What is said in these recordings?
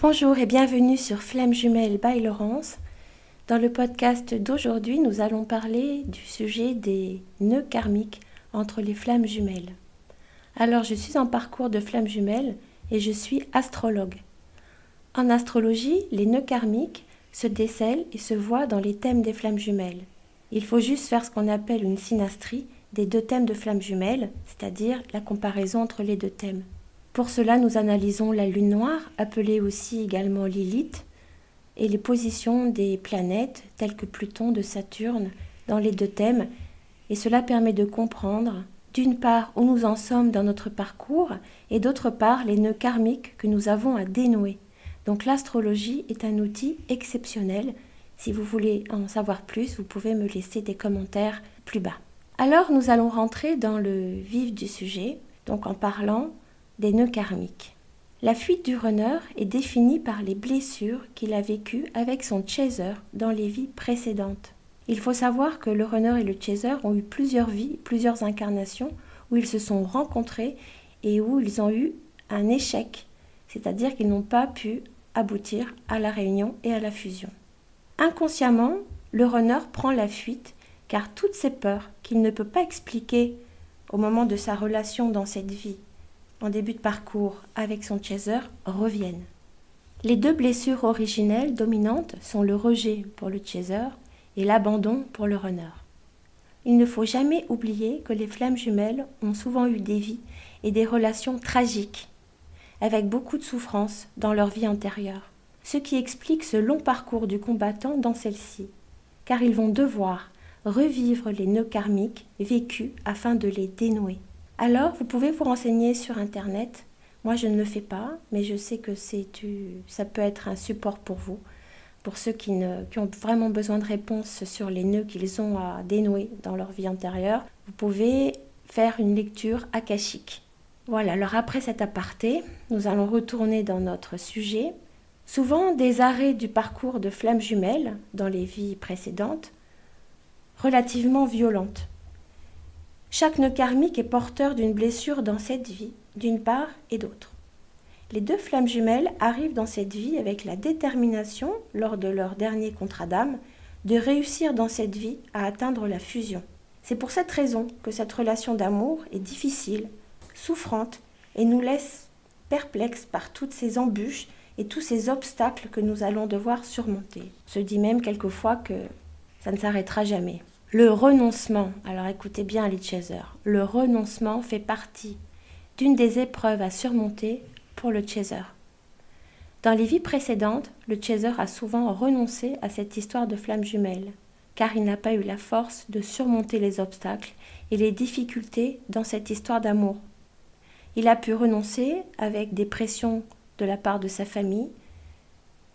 Bonjour et bienvenue sur Flammes Jumelles by Laurence. Dans le podcast d'aujourd'hui, nous allons parler du sujet des nœuds karmiques entre les flammes jumelles. Alors, je suis en parcours de flammes jumelles et je suis astrologue. En astrologie, les nœuds karmiques se décèlent et se voient dans les thèmes des flammes jumelles. Il faut juste faire ce qu'on appelle une synastrie des deux thèmes de flammes jumelles, c'est-à-dire la comparaison entre les deux thèmes. Pour cela, nous analysons la lune noire, appelée aussi également Lilith, et les positions des planètes telles que Pluton de Saturne dans les deux thèmes. Et cela permet de comprendre, d'une part, où nous en sommes dans notre parcours, et d'autre part, les nœuds karmiques que nous avons à dénouer. Donc l'astrologie est un outil exceptionnel. Si vous voulez en savoir plus, vous pouvez me laisser des commentaires plus bas. Alors, nous allons rentrer dans le vif du sujet, donc en parlant des nœuds karmiques. La fuite du runner est définie par les blessures qu'il a vécues avec son chaser dans les vies précédentes. Il faut savoir que le runner et le chaser ont eu plusieurs vies, plusieurs incarnations où ils se sont rencontrés et où ils ont eu un échec, c'est-à-dire qu'ils n'ont pas pu aboutir à la réunion et à la fusion. Inconsciemment, le runner prend la fuite car toutes ces peurs qu'il ne peut pas expliquer au moment de sa relation dans cette vie, en début de parcours avec son chaser, reviennent. Les deux blessures originelles dominantes sont le rejet pour le chaser et l'abandon pour le runner. Il ne faut jamais oublier que les flammes jumelles ont souvent eu des vies et des relations tragiques, avec beaucoup de souffrance dans leur vie antérieure, ce qui explique ce long parcours du combattant dans celle-ci, car ils vont devoir revivre les nœuds karmiques vécus afin de les dénouer. Alors, vous pouvez vous renseigner sur Internet. Moi, je ne le fais pas, mais je sais que ça peut être un support pour vous, pour ceux qui ont vraiment besoin de réponses sur les nœuds qu'ils ont à dénouer dans leur vie antérieure. Vous pouvez faire une lecture akashique. Voilà, alors après cet aparté, nous allons retourner dans notre sujet. Souvent, des arrêts du parcours de flammes jumelles dans les vies précédentes, relativement violentes. Chaque nœud karmique est porteur d'une blessure dans cette vie, d'une part et d'autre. Les deux flammes jumelles arrivent dans cette vie avec la détermination, lors de leur dernier contrat d'âme, de réussir dans cette vie à atteindre la fusion. C'est pour cette raison que cette relation d'amour est difficile, souffrante et nous laisse perplexes par toutes ces embûches et tous ces obstacles que nous allons devoir surmonter. On se dit même quelquefois que ça ne s'arrêtera jamais. Le renoncement, alors écoutez bien les chasers, le renoncement fait partie d'une des épreuves à surmonter pour le chaser. Dans les vies précédentes, le chaser a souvent renoncé à cette histoire de flammes jumelles, car il n'a pas eu la force de surmonter les obstacles et les difficultés dans cette histoire d'amour. Il a pu renoncer avec des pressions de la part de sa famille,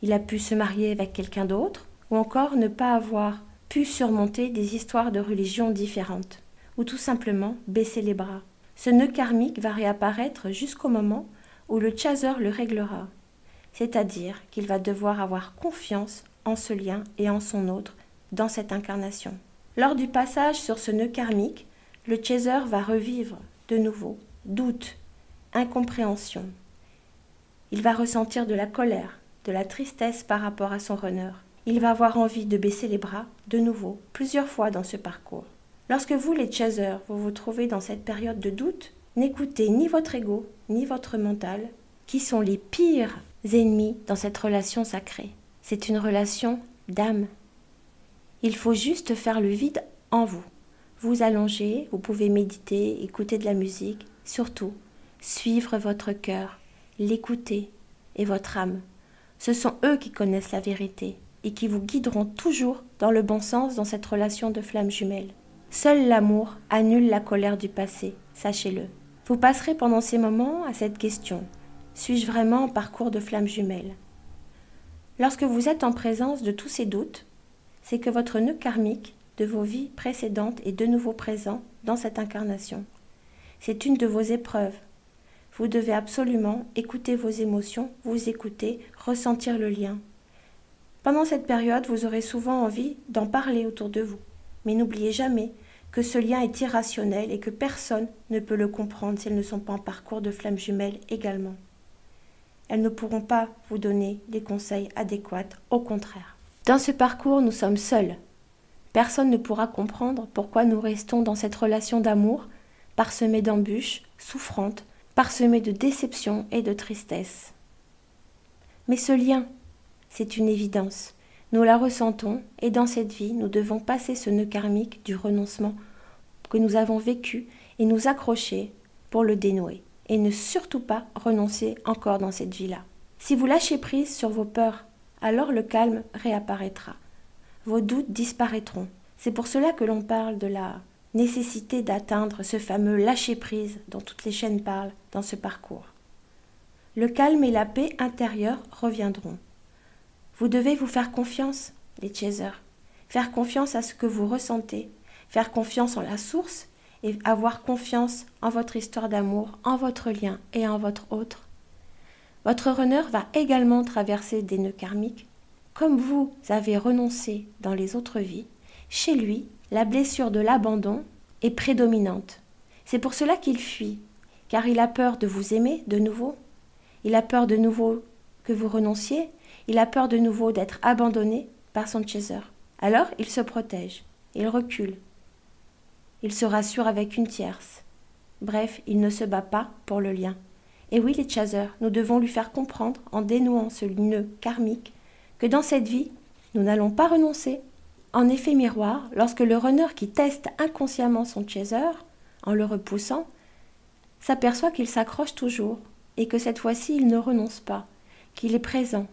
il a pu se marier avec quelqu'un d'autre, ou encore ne pas avoir pu surmonter des histoires de religions différentes, ou tout simplement baisser les bras. Ce nœud karmique va réapparaître jusqu'au moment où le chaser le réglera, c'est-à-dire qu'il va devoir avoir confiance en ce lien et en son autre dans cette incarnation. Lors du passage sur ce nœud karmique, le chaser va revivre de nouveau doute, incompréhension. Il va ressentir de la colère, de la tristesse par rapport à son runner. Il va avoir envie de baisser les bras, de nouveau, plusieurs fois dans ce parcours. Lorsque vous, les chasers, vous vous trouvez dans cette période de doute, n'écoutez ni votre ego, ni votre mental, qui sont les pires ennemis dans cette relation sacrée. C'est une relation d'âme. Il faut juste faire le vide en vous. Vous allonger, vous pouvez méditer, écouter de la musique, surtout, suivre votre cœur, l'écouter et votre âme. Ce sont eux qui connaissent la vérité et qui vous guideront toujours dans le bon sens dans cette relation de flammes jumelles. Seul l'amour annule la colère du passé, sachez-le. Vous passerez pendant ces moments à cette question. Suis-je vraiment en parcours de flammes jumelles? Lorsque vous êtes en présence de tous ces doutes, c'est que votre nœud karmique de vos vies précédentes est de nouveau présent dans cette incarnation. C'est une de vos épreuves. Vous devez absolument écouter vos émotions, vous écouter, ressentir le lien. Pendant cette période, vous aurez souvent envie d'en parler autour de vous. Mais n'oubliez jamais que ce lien est irrationnel et que personne ne peut le comprendre s'ils ne sont pas en parcours de flammes jumelles également. elles ne pourront pas vous donner des conseils adéquats, au contraire. Dans ce parcours, nous sommes seuls. Personne ne pourra comprendre pourquoi nous restons dans cette relation d'amour, parsemée d'embûches, souffrante, parsemée de déceptions et de tristesse. Mais ce lien, c'est une évidence. Nous la ressentons et dans cette vie, nous devons passer ce nœud karmique du renoncement que nous avons vécu et nous accrocher pour le dénouer. Et ne surtout pas renoncer encore dans cette vie-là. Si vous lâchez prise sur vos peurs, alors le calme réapparaîtra. Vos doutes disparaîtront. C'est pour cela que l'on parle de la nécessité d'atteindre ce fameux lâcher-prise dont toutes les chaînes parlent dans ce parcours. Le calme et la paix intérieure reviendront. Vous devez vous faire confiance, les chasers. Faire confiance à ce que vous ressentez. Faire confiance en la source et avoir confiance en votre histoire d'amour, en votre lien et en votre autre. Votre runner va également traverser des nœuds karmiques. Comme vous avez renoncé dans les autres vies, chez lui, la blessure de l'abandon est prédominante. C'est pour cela qu'il fuit, car il a peur de vous aimer de nouveau. Il a peur de nouveau que vous renonciez. Il a peur de nouveau d'être abandonné par son chaser. Alors, il se protège, il recule. Il se rassure avec une tierce. Bref, il ne se bat pas pour le lien. Et oui, les chasers, nous devons lui faire comprendre, en dénouant ce nœud karmique, que dans cette vie, nous n'allons pas renoncer. En effet miroir, lorsque le runner qui teste inconsciemment son chaser, en le repoussant, s'aperçoit qu'il s'accroche toujours, et que cette fois-ci, il ne renonce pas, qu'il est présent,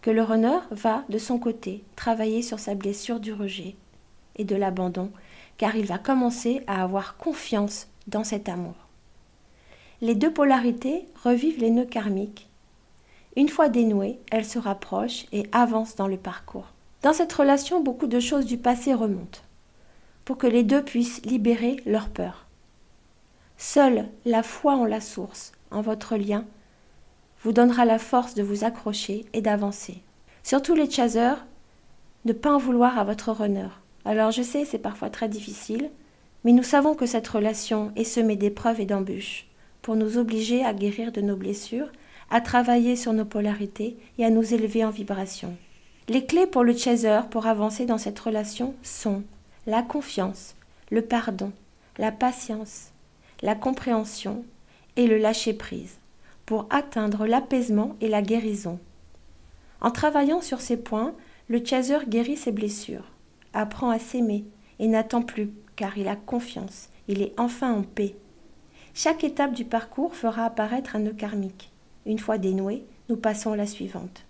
que le runner va, de son côté, travailler sur sa blessure du rejet et de l'abandon, car il va commencer à avoir confiance dans cet amour. Les deux polarités revivent les nœuds karmiques. Une fois dénouées, elles se rapprochent et avancent dans le parcours. Dans cette relation, beaucoup de choses du passé remontent, pour que les deux puissent libérer leur peur. Seule la foi en la source, en votre lien, vous donnera la force de vous accrocher et d'avancer. Surtout les chasers, ne pas en vouloir à votre runner. Alors je sais, c'est parfois très difficile, mais nous savons que cette relation est semée d'épreuves et d'embûches pour nous obliger à guérir de nos blessures, à travailler sur nos polarités et à nous élever en vibration. Les clés pour le chaser pour avancer dans cette relation sont la confiance, le pardon, la patience, la compréhension et le lâcher-prise pour atteindre l'apaisement et la guérison. En travaillant sur ces points, le chaser guérit ses blessures, apprend à s'aimer et n'attend plus car il a confiance, il est enfin en paix. Chaque étape du parcours fera apparaître un nœud karmique. Une fois dénoué, nous passons à la suivante.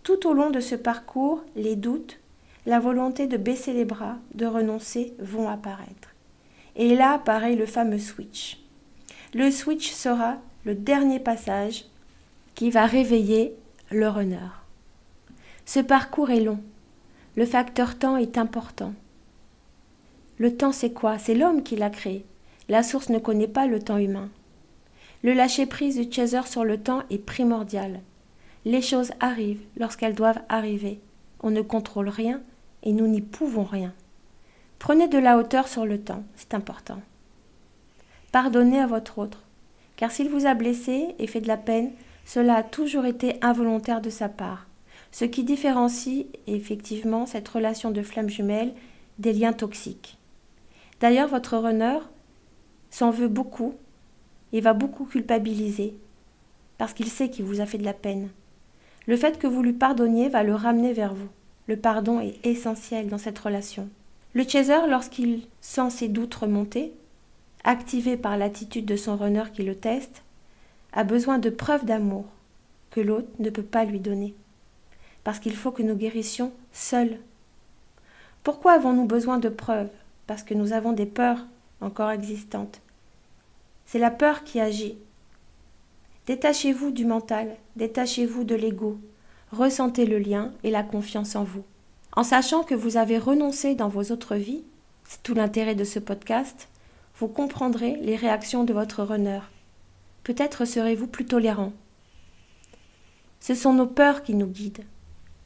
Tout au long de ce parcours, les doutes, la volonté de baisser les bras, de renoncer vont apparaître. Et là apparaît le fameux switch. Le switch sera le dernier passage qui va réveiller le runner. Ce parcours est long. Le facteur temps est important. Le temps, c'est quoi? C'est l'homme qui l'a créé. La source ne connaît pas le temps humain. Le lâcher-prise du chaser sur le temps est primordial. Les choses arrivent lorsqu'elles doivent arriver. On ne contrôle rien et nous n'y pouvons rien. Prenez de la hauteur sur le temps, c'est important. Pardonnez à votre autre, car s'il vous a blessé et fait de la peine, cela a toujours été involontaire de sa part, ce qui différencie effectivement cette relation de flamme jumelle des liens toxiques. D'ailleurs, votre runner s'en veut beaucoup et va beaucoup culpabiliser, parce qu'il sait qu'il vous a fait de la peine. Le fait que vous lui pardonniez va le ramener vers vous. Le pardon est essentiel dans cette relation. Le chaser, lorsqu'il sent ses doutes remonter, activé par l'attitude de son runner qui le teste, a besoin de preuves d'amour que l'autre ne peut pas lui donner. Parce qu'il faut que nous guérissions seuls. Pourquoi avons-nous besoin de preuves? Parce que nous avons des peurs encore existantes. C'est la peur qui agit. Détachez-vous du mental, détachez-vous de l'ego, ressentez le lien et la confiance en vous. En sachant que vous avez renoncé dans vos autres vies, c'est tout l'intérêt de ce podcast, vous comprendrez les réactions de votre runner. Peut-être serez-vous plus tolérant. Ce sont nos peurs qui nous guident,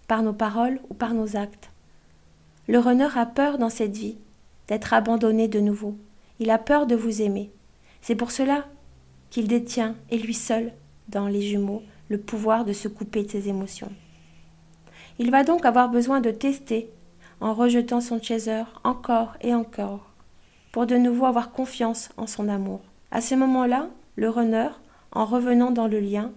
par nos paroles ou par nos actes. Le runner a peur dans cette vie d'être abandonné de nouveau. Il a peur de vous aimer. C'est pour cela qu'il détient, et lui seul, dans les jumeaux, le pouvoir de se couper de ses émotions. Il va donc avoir besoin de tester, en rejetant son chaser encore et encore, pour de nouveau avoir confiance en son amour. À ce moment-là, le runner, en revenant dans le lien,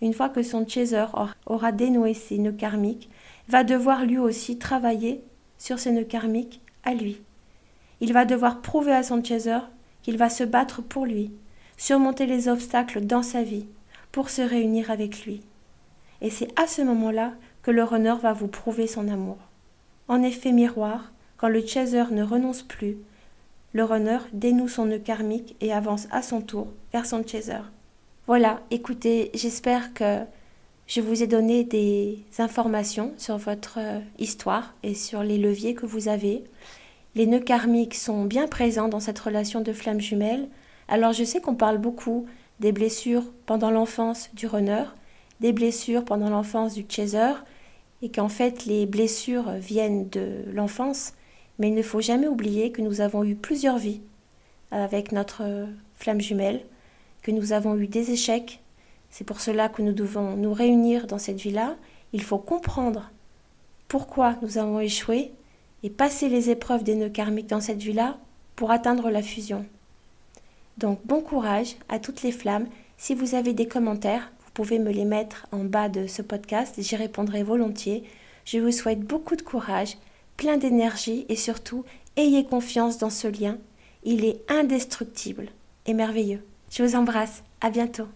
une fois que son chaser aura dénoué ses nœuds karmiques, va devoir lui aussi travailler sur ses nœuds karmiques à lui. Il va devoir prouver à son chaser qu'il va se battre pour lui, surmonter les obstacles dans sa vie, pour se réunir avec lui. Et c'est à ce moment-là que le runner va vous prouver son amour. En effet miroir, quand le chaser ne renonce plus, le runner dénoue son nœud karmique et avance à son tour vers son chaser. Voilà, écoutez, j'espère que je vous ai donné des informations sur votre histoire et sur les leviers que vous avez. Les nœuds karmiques sont bien présents dans cette relation de flamme jumelle. Alors je sais qu'on parle beaucoup des blessures pendant l'enfance du runner, des blessures pendant l'enfance du chaser, et qu'en fait les blessures viennent de l'enfance, mais il ne faut jamais oublier que nous avons eu plusieurs vies avec notre flamme jumelle, que nous avons eu des échecs. C'est pour cela que nous devons nous réunir dans cette vie-là. Il faut comprendre pourquoi nous avons échoué et passer les épreuves des nœuds karmiques dans cette vie-là pour atteindre la fusion. Donc bon courage à toutes les flammes. Si vous avez des commentaires, vous pouvez me les mettre en bas de ce podcast, j'y répondrai volontiers. Je vous souhaite beaucoup de courage, plein d'énergie et surtout, ayez confiance dans ce lien. Il est indestructible et merveilleux. Je vous embrasse, à bientôt.